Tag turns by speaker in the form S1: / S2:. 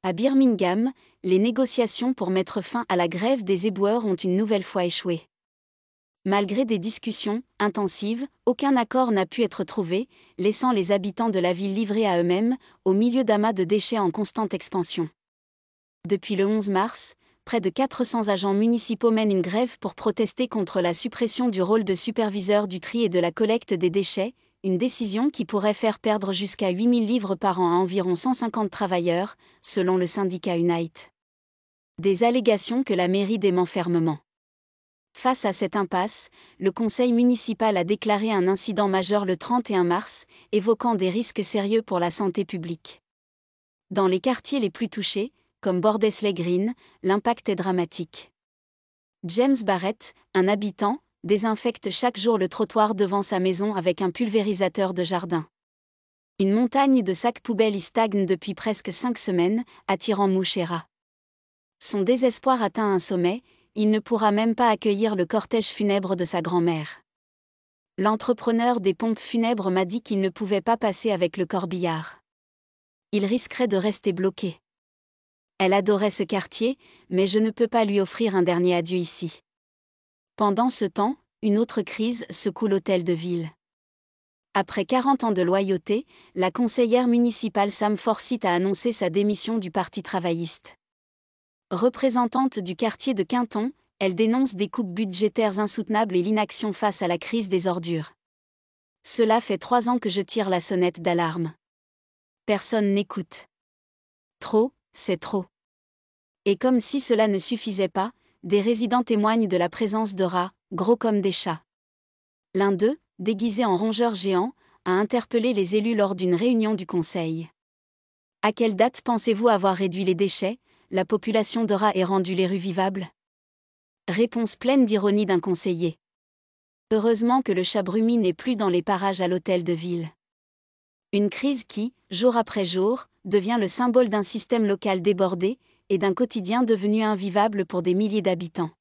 S1: À Birmingham, les négociations pour mettre fin à la grève des éboueurs ont une nouvelle fois échoué. Malgré des discussions intensives, aucun accord n'a pu être trouvé, laissant les habitants de la ville livrés à eux-mêmes, au milieu d'amas de déchets en constante expansion. Depuis le 11 mars, près de 400 agents municipaux mènent une grève pour protester contre la suppression du rôle de superviseur du tri et de la collecte des déchets, une décision qui pourrait faire perdre jusqu'à 8 000 livres par an à environ 150 travailleurs, selon le syndicat Unite. Des allégations que la mairie dément fermement. Face à cette impasse, le conseil municipal a déclaré un incident majeur le 31 mars, évoquant des risques sérieux pour la santé publique. Dans les quartiers les plus touchés, comme Bordesley Green, l'impact est dramatique. James Barrett, un habitant, désinfecte chaque jour le trottoir devant sa maison avec un pulvérisateur de jardin. Une montagne de sacs poubelles y stagne depuis presque 5 semaines, attirant mouches et rats. Son désespoir atteint un sommet, il ne pourra même pas accueillir le cortège funèbre de sa grand-mère. L'entrepreneur des pompes funèbres m'a dit qu'il ne pouvait pas passer avec le corbillard. Il risquerait de rester bloqué. Elle adorait ce quartier, mais je ne peux pas lui offrir un dernier adieu ici. Pendant ce temps, une autre crise secoue l'hôtel de ville. Après 40 ans de loyauté, la conseillère municipale Sam Forsyth a annoncé sa démission du Parti travailliste. Représentante du quartier de Quinton, elle dénonce des coupes budgétaires insoutenables et l'inaction face à la crise des ordures. Cela fait 3 ans que je tire la sonnette d'alarme. Personne n'écoute. Trop, c'est trop. Et comme si cela ne suffisait pas, des résidents témoignent de la présence de rats, gros comme des chats. L'un d'eux, déguisé en rongeur géant, a interpellé les élus lors d'une réunion du conseil. À quelle date pensez-vous avoir réduit les déchets, la population de rats et rendu les rues vivables? Réponse pleine d'ironie d'un conseiller. Heureusement que le chat Brumi n'est plus dans les parages à l'hôtel de ville. Une crise qui, jour après jour, devient le symbole d'un système local débordé, et d'un quotidien devenu invivable pour des milliers d'habitants.